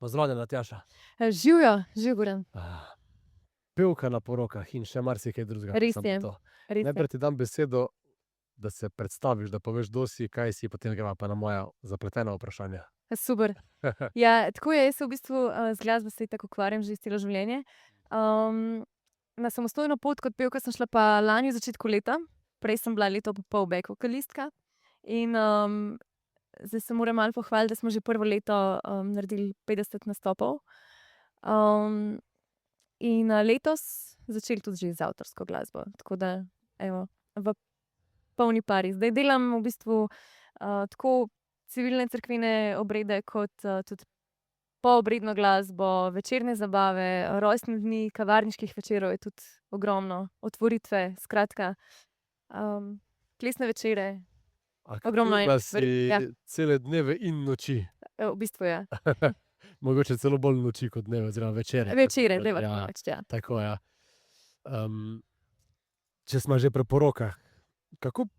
Pozdravljena, Tjaša. Živjo, živ Goran. Pevka na porokah in še marsikaj drugega. Res samo je, to. res je. Najprej ti dam besedo, da se predstaviš, da poveš, kdo si, kaj si, potem greva pa na moja zapletena vprašanja. Super. Ja, tako je, jaz se v bistvu z glasbo se tako ukvarjam že celo življenje. Na samostojno pot kot pevka sem šla pa lani v začetku leta. Prej sem bila leto pa pol back vokalistka. In zdaj se moram malo pohvaliti, da smo že prvo leto naredili 50 nastopov. In letos začeli tudi že z avtorsko glasbo. Tako da, evo, v polni pari. Zdaj delam v bistvu tako civilne cerkvene obrede, kot tudi poobredno glasbo, večerne zabave, rojstne dni, kavarniških večerov je tudi ogromno, otvoritve, skratka, plesne večere. Ogromno je. Pa si Ja. cele dneve in noči. V bistvu je. Mogoče celo bolj noči kot dneve, oziroma večere. Večere, dajva Ja, tako reči, ja. tako, ja. Če smo že pri porokah, kako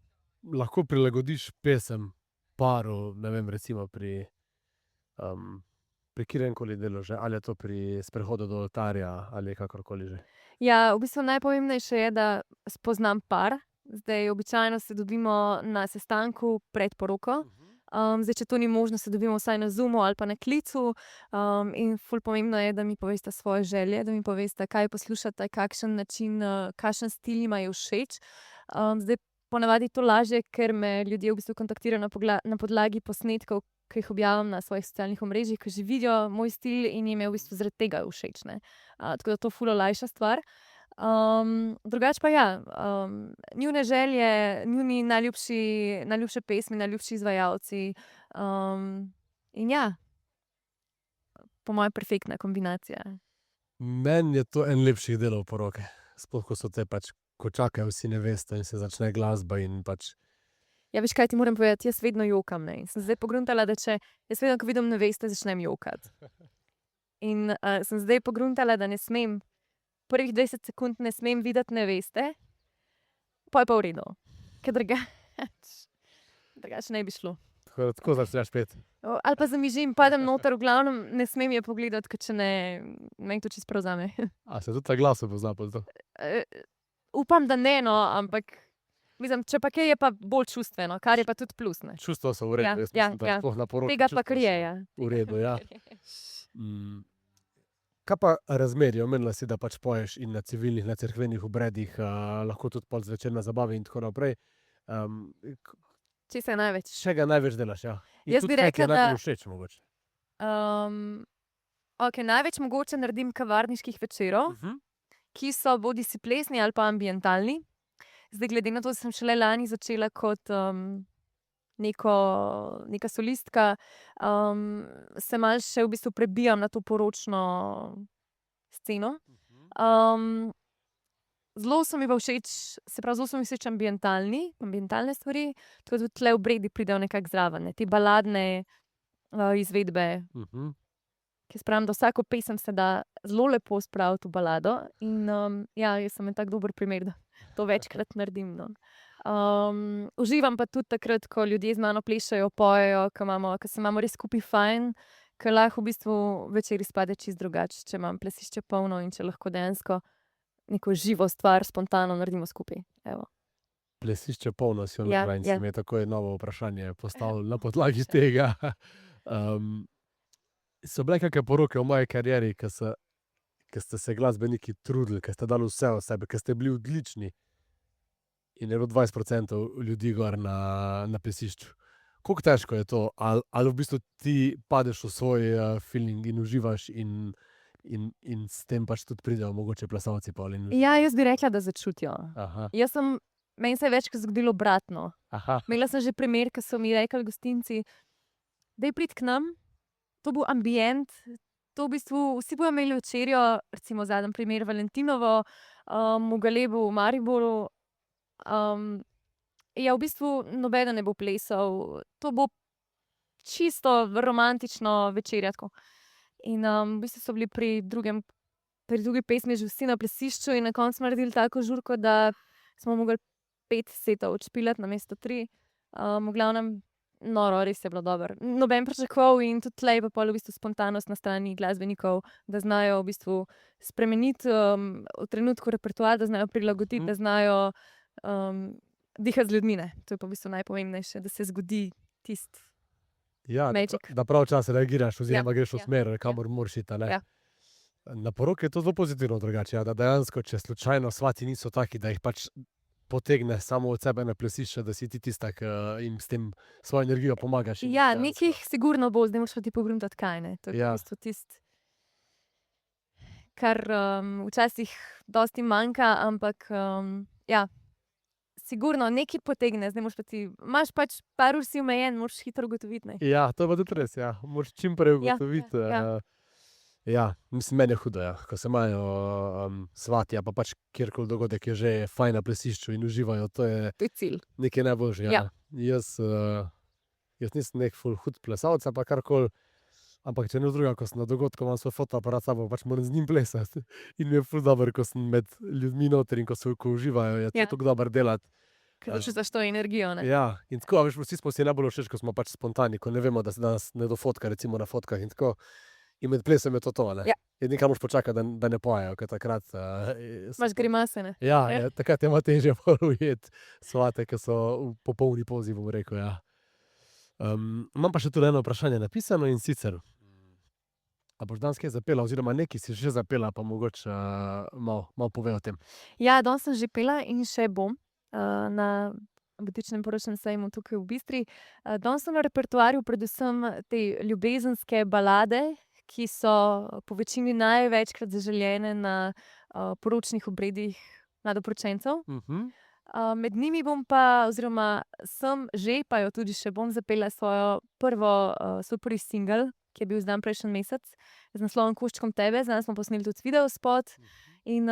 lahko prilagodiš pesem paru, ne vem, recimo pri kateremkoli delu že, ali je to pri sprehodu do oltarja ali kakorkoli že? Ja, v bistvu najpomembnejše je, da spoznam par. Zdaj, običajno se dobimo na sestanku pred poroko. Zdaj, če to ni možno, se dobimo vsaj na Zoomu ali pa na klicu. In ful pomembno je, da mi povesta svoje želje, da mi povesta, kaj poslušate, kakšen način, kakšen stil jima je všeč. Zdaj, ponavadi to lažje, ker me ljudje v bistvu kontaktirajo na podlagi posnetkov, ki jih objavim na svojih socialnih omrežjih, ki že vidijo moj stil in jim je v bistvu zaradi tega všeč, ne. Tako da to ful olajša stvar. Drugače pa ja, njune želje, njuni najljubše pesmi, najljubši izvajalci. In ja, po moje perfektna kombinacija. Meni je to en lepših delov poroke. Sploh, ko so te pač, ko čakajo vsi nevesto in se začne glasba in pač. Ja, veš, kaj ti moram povedati, jaz vedno jokam, ne. In sem zdaj pogruntala, da če jaz vedno, ko vidim nevesto, začnem jokati. In sem zdaj pogruntala, da ne smem, prvih 20 sekund ne smem videti neveste, pol je pa v redu. Ker drugače ne bi šlo. Tako začneš peti. Ali pa zamižim, padem noter, v glavnem ne smem je pogledati, ker če ne, meni to čisto prevzame. A se tudi ta glas pozna pol to? Upam, da ne, no, ampak mislim, če pa kaj, je pa bolj čustveno, kar je pa tudi plus, ne. Čustva so v redu, Ja, jaz mislim, da ja. sploh na poroki Tega pa čustva kar je, so ja. v redu, ja. Kaj pa razmerje? Omenila si, da pač poješ in na civilnih, na cerkvenih obredih, lahko tudi pol zvečer na zabavi in tako naprej. Česa je največ? Čega največ delaš, ja? In Jaz tudi bi kaj ti je rekla, da najbolj všeč mogoče? okej, največ mogoče naredim kavarniških večerov, ki so bodisi plesni ali pa ambientalni. Zdaj, glede na to, da sem šele lani začela kot neka solistka, se malo še v bistvu prebijam na to poročno sceno. Zelo so mi pa všeč, se pravi, zelo so mi všeč ambientalne stvari, tako da tudi tule obredi pridejo nekako zraven, ne, te baladne izvedbe. Ker spravim, da vsako pesem se da zelo lepo spraviti v balado in ja, jaz sem en tak dober primer, da to večkrat naredim, no. Uživam pa tudi takrat, ko ljudje z mano plešejo, pojejo, ke se imamo res skupaj fajn, ke lahko v bistvu večer izpade čisto drugače, če imam plesišče polno in če lahko dejansko neko živo stvar spontano naredimo skupaj, evo. Plesišče polno si Ja, omenila in ja. si mi je takoj novo vprašanje postavil na podlagi tega. So bile kake poroke v moji karieri, ke ste se glasbeniki trudili, ke ste dali vse od sebe, ke ste bili odlični in je bilo 20% ljudi gor na plesišču. Koliko težko je to? Ali v bistvu ti padeš v svoj feeling in uživaš in s tem pač tudi pridejo mogoče plesalci pol in. Ja, jaz bi rekla, da začutijo. Aha, Meni se je večkrat zgodilo obratno. aha. Imela sem že primer, ke so mi rekli gostinci: "Daj pridi k nam, to bo ambient, to v bistvu vsi bojo imeli večerjo." Recimo zadnji primer valentinovo, v Galebu v Mariboru. Ja, v bistvu nobeden ne bo plesal, to bo čisto romantično večerja, tako. In v bistvu so bili pri drugi pesmi že vsi na plesišču in na koncu smo naredili tako žurko, da smo mogli 5 setov odšpilati namesto 3. V glavnem, noro, res je bilo dobro. Noben pričakoval in tudi tlej pa pol v bistvu spontanost na strani glasbenikov, da znajo v bistvu spremeniti v trenutku repertoar, da znajo prilagoditi, da znajo dihati z ljudmi. Ne. To je pa v bistvu najpomembnejše, da se zgodi tisti. Ja, Magic. da prav čas reagiraš oziroma greš v ja, smer, kamor moraš iti. Ja. Na poroki je to zelo pozitivno drugače, da dejansko, če slučajno svati niso taki, da jih pač potegne samo od sebe na plesišče, da si ti tista, ki jim s tem svojo energijo pomagaš. Ja, nekih sigurno bo, zdaj moraš pa ti pogruntati kaj, ne. To je Ja. v bistvu tisto, kar včasih dosti manjka, ampak ja, sigurno nekaj potegne, zdaj moraš pa ti, imaš pač par ur si omejen, moraš hitro ugotoviti, ne. Ja, to je pa tudi res, ja. Moraš čim prej Ja, ugotoviti. ja. Ja, mislim, meni je hudo, ja. Ko se imajo svati, pa pač kjerkoli dogodek je že fajn na plesišču in uživajo, to je To je cilj. nekaj najboljšega. Ja. Jaz nisem nek ful hud plesalec, pa karkoli, ampak če ne drugega, ko sem na dogodku, imam svoj fotoaparat s sabo, pač moram z njim plesati. In mi je ful dobro, ko sem med ljudmi noter in ko uživajo, je Ja. to tako dobro delati. Ker čutiš to energijo, ne. Ja, in tako, a veš, vsi smo si najbolj všeč, ko smo pač spontani, ko ne vemo, da se nas ne dofotka, recimo na fotkah in tako. In med plesom je to, ne. Ja. Edino, kar moraš počakati, da ne pojejo, ker takrat Imaš grimase, ne. Ja, Ja. takrat je malo težje ujeti svate, ki so v popolni pozi, bom rekel, ja. Imam pa še tule eno vprašanje napisano, in sicer, a boš danes kaj zapela oziroma nekaj si že zapela, pa mogoče malo povej o tem. Ja, danes sem že pela in še bom na butičnem poročnem sejmu tukaj v Bistri. Danes so na repertoarju predvsem te ljubezenske balade, ki so po večini največkrat zaželene na poročnih obredih mladoporočencev. Med njimi bom pa, oziroma sem že, pa jo tudi še bom zapela svoj prvi singel, ki je bil izdan prejšnji mesec, z naslovom Koščkom tebe. Zdaj smo posneli tudi videospot. In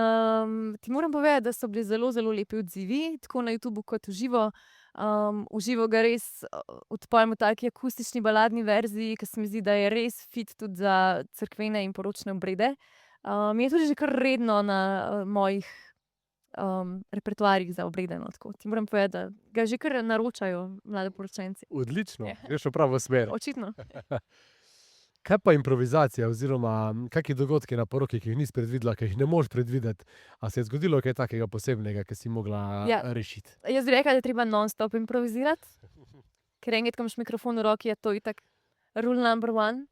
ti moram povedati, da so bili zelo, zelo lepi odzivi, tako na YouTubu kot v živo. V živo ga res odpojem v taki akustični baladni verziji, ki se mi zdi, da je res fit tudi za cerkvene in poročne obrede. Mi je tudi že kar redno na mojih repertoarjih za obrede, no, tako. Ti moram povedati, da ga že kar naročajo mladoporočenci. Odlično, Ja. greš v pravo smer. Očitno. Kaj pa improvizacija oziroma kakšni dogodki na poroki, ki jih nisi predvidela, ki jih ne moreš predvideti? A se je zgodilo kaj takega posebnega, ki si mogla Ja. rešiti? Jaz bi rekla, da je treba non-stop improvizirati, ker enkrat, ko imaš mikrofon v roki, je to itak rule number one.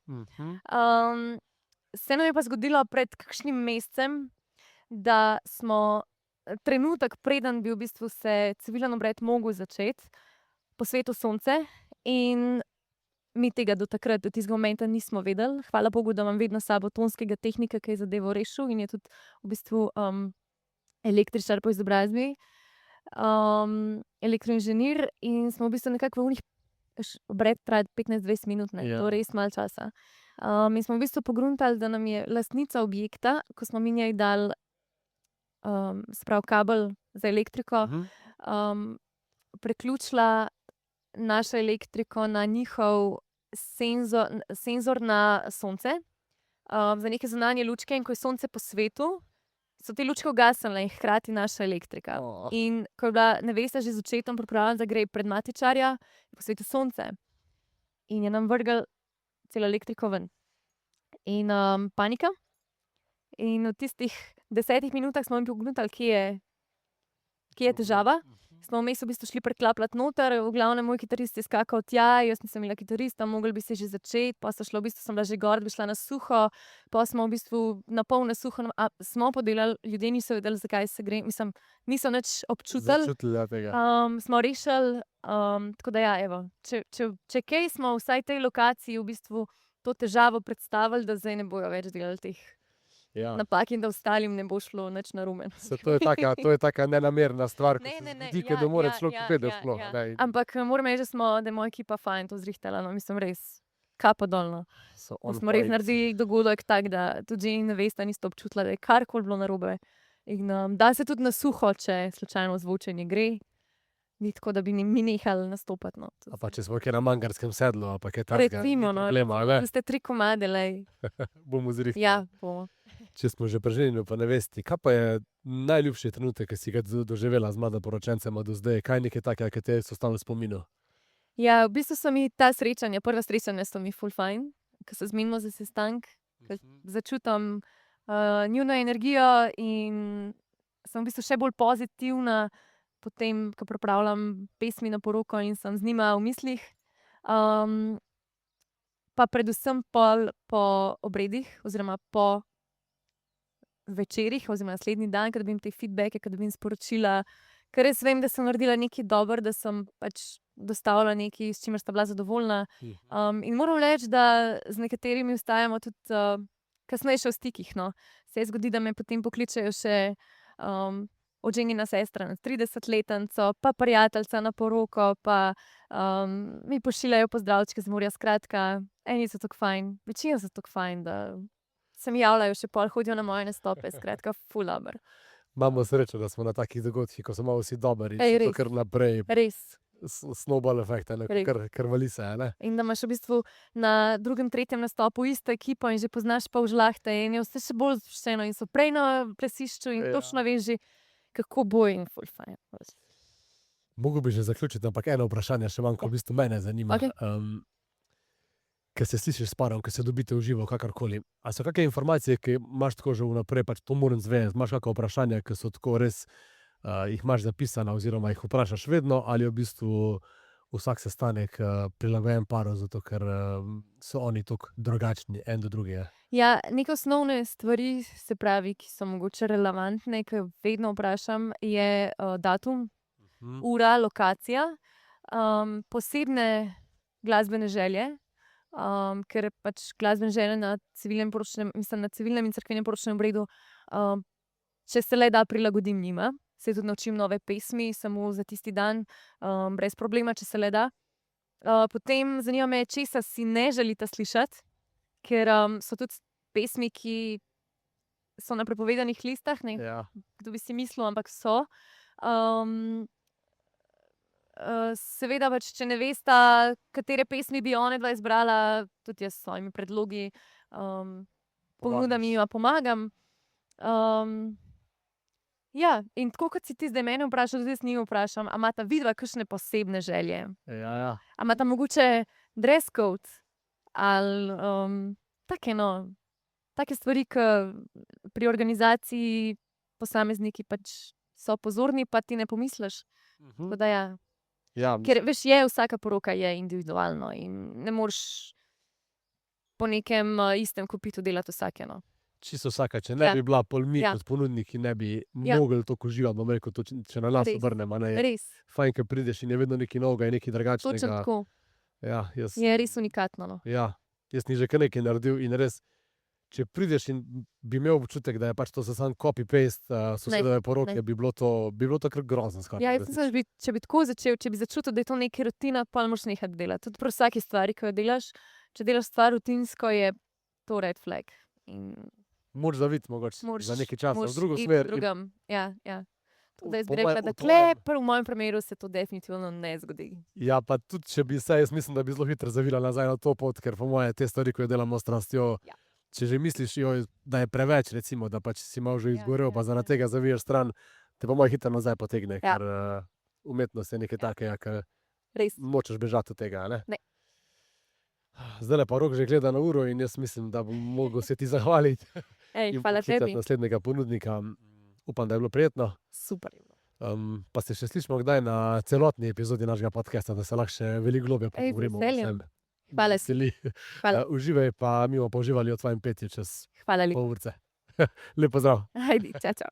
Se nam je pa zgodilo pred kakšnim mesecem, da smo trenutek, preden bi v bistvu se civilen obred mogel začeti, po svetu sonce, in mi tega do takrat, do tistega momenta nismo vedeli. Hvala Bogu, da imam vedno s sabo tonskega tehnika, ki je zadevo rešil in je tudi v bistvu električar po izobrazbi, elektroinženir, in smo v bistvu nekako v unih, obred traja 15-20 minut, ne, Ja. to je res malo časa. In smo v bistvu pogruntali, da nam je lastnica objekta, ko smo mi njej dali kabel za elektriko, preključila našo elektriko na njihov senzor na sonce, za neke zunanje lučke, in ko je sonce po svetu, so te lučke ugasnile in hkrati naša elektrika. In ko je bila nevesta že z očetom pripravljena, da gre pred matičarja, je po svetu sonce. In je nam vrgel celo elektriko ven. In panika. In v tistih 10 minutah smo jim pogledali, kje je težava. Smo vmes v bistvu šli preklapljati noter, v glavnem moj kitarist je skakal tja, jaz nisem imela kitarista, mogli bi se že začeti, pa so šlo, v bistvu sem bila že gor, da bi šla na suho, pa smo v bistvu na pol na suho, smo podelali, ljudje niso vedeli, zakaj se gre, mislim, niso nič občutili. Začutili, ja, tega. Smo rešili, tako da ja, evo, če kaj, smo vsaj tej lokaciji v bistvu to težavo predstavili, da zdaj ne bojo več delali teh Ja. napak in da ostalim ne bo šlo nič narobe. To je taka nenamerna stvar, ko Ne, se ne, ne, zgodi, ja, da mora ja, človek ja, vedeti ja, sploh. ja. ne, in Ampak moram reči, da je moja ekipa fajn to zrihtala, no, mislim res, kapo dolno. so on Smo res point. naredili dogodek tak, da tudi že nevesta nista občutila, da je karkoli bilo narobe. In da se tudi na suho, če slučajno zvočenje gre. Ni tako, da bi mi nehali nastopati, no. A pa če smo kaj na mangarskem sedlu, ali pa kaj takega. Recimo, no, Problema, ne? Tu ste 3 komade, lej. Bomo zrihtali. Ja, bomo. Če smo že pri ženinu, pa nevesti, kaj pa je najljubši trenutek, ki si ga doživela z mladoporočencema do zdaj? Kaj je nekaj takega, ki te je ostalo v spominu? Ja, v bistvu so mi ta srečanja, prva srečanja so mi ful fajn, ko se zmenimo za sestank, ko začutim njuno energijo in sem v bistvu še bolj pozitivna potem, ko pripravljam pesmi na poroko in sem z njima v mislih. Pa predvsem po obredih oziroma po večerih oziroma naslednji dan, ko dobim te feedbacke, ko dobim sporočila, ker res vem, da sem naredila nekaj dobro, da sem pač dostavila nekaj, s čimer sta bila zadovoljna. In moram reči, da z nekaterimi ostajamo tudi kasneje še v stikih, no. Se zgodi, da me potem pokličejo še oženjena sestra na 30-letnico, pa prijateljica na poroko, pa mi pošiljajo pozdravčke z morja. Skratka, eni so tako fajn, večina so tako fajn, da se mi javljajo še pol, hodijo na moje nastope, skratka, ful dobro. Imamo srečo, da smo na takih dogodkih, ko so malo vsi dobri, Ej, to res. kar naprej, Res. snowball efekt, Res. kar vali se, ne? In da imaš v bistvu na drugem, tretjem nastopu isto ekipo in že poznaš pol žlahte in je vse še bolj sproščeno in so prej na plesišču in Ja. točno veš že, kako bo in ful fajn. Mogel bi že zaključiti, ampak eno vprašanje še imam, ko v bistvu mene zanima. Okej. Ko se slišiš s parom, ko se dobite v živo, kakorkoli, a so kakšne informacije, ki imaš tako že vnaprej, pač to moram zvedeti, imaš kakšna vprašanja, ki so tako res, jih imaš zapisana oziroma jih vprašaš vedno, ali je v bistvu vsak sestanek prilagojen paru, zato ker so oni tako drugačni en do drugega? Ja, neke osnovne stvari, se pravi, ki so mogoče relevantne, ki vedno vprašam, je datum, ura, lokacija, posebne glasbene želje, ker pač glasbene želje na civilnem poročnem, mislim, na civilnem in cerkvenem poročnem obredu, če se le da, prilagodim njima. Se tudi naučim nove pesmi, samo za tisti dan, brez problema, če se le da. Potem zanima me, česa si ne želite slišati, ker so tudi pesmi, ki so na prepovedanih listah, ne, Ja. kdo bi si mislil, ampak so. Seveda pač, če ne vesta, katere pesmi bi onadva izbrala, tudi jaz s svojimi predlogi, ponudami jima pomagam. Ja, in tako kot si ti zdaj mene vprašal, tudi jaz njiju vprašam, a imata vidva kakšne posebne želje? Ja. A imata mogoče dress code? Ali take, no, take stvari, ke pri organizaciji posamezniki pač so pozorni, pa ti ne pomisliš. Tako da ja. Ja, Ker veš, vsaka poroka je individualno in ne moreš po nekem istem kopitu delati vsake, no. čisto vsaka, če ne Ja. bi bila, pol mi Ja. kot ponudniki ne bi Ja. mogli toliko uživati, bom rekel, to, če na nas Res. obrnemo, ne, je Res, fajn, ko prideš in je vedno nekaj novega in nekaj točno drugačnega. tako. Ja, jaz, Je res unikatno, no. ja, jaz ni že kar nekaj naredil in res, če prideš in bi imel občutek, da je pač to samo copy-paste sosedove poroke, ne. bi bilo to kar grozno skoraj. Ja, jaz mislim, da če bi tako začel, če bi začutil, da je to neka rutina, pol moraš nehati delati. Tudi pri vsaki stvari, ki jo delaš, če delaš stvar rutinsko, je to red flag. In Moraš zaviti mogoče moraš, za nekaj časa v moraš drugo iti smer. drugam. Ja, ja. Tako da jaz Po bi moje- rekla, da v tvojem- v mojem primeru se to definitivno ne zgodi. Ja, pa tudi če bi se, jaz mislim, da bi zelo hitro zavila nazaj na to pot, ker po moje te stvari, ko jo delamo s strastjo, Ja. če že misliš, da je preveč, recimo, da pač si malo že Ja, izgorel, ja, pa zaradi ja. tega zaviješ stran, te po moje hitro nazaj potegne, Ja. ker umetnost je nekaj takega, ker Res. nočeš bežati od tega, ne? Ne. Zdajle pa Rok že gleda na uro in jaz mislim, da bom mogel se ti zahvaliti Ej, in hvala poklicati tebi. naslednjega ponudnika. Upam, da je bilo prijetno. Super je bilo. Pa se še slišimo kdaj na celotni epizodi našega podcasta, da se lahko še veliko globlje Ej, z pogovorimo o veseljem. vsem. Hvala. Veseli. Hvala. Uživaj, pa mi bomo pa uživali v tvojem petju čez Hvala lepa. pol urce. Lep pozdrav. Ajde, čau, čau.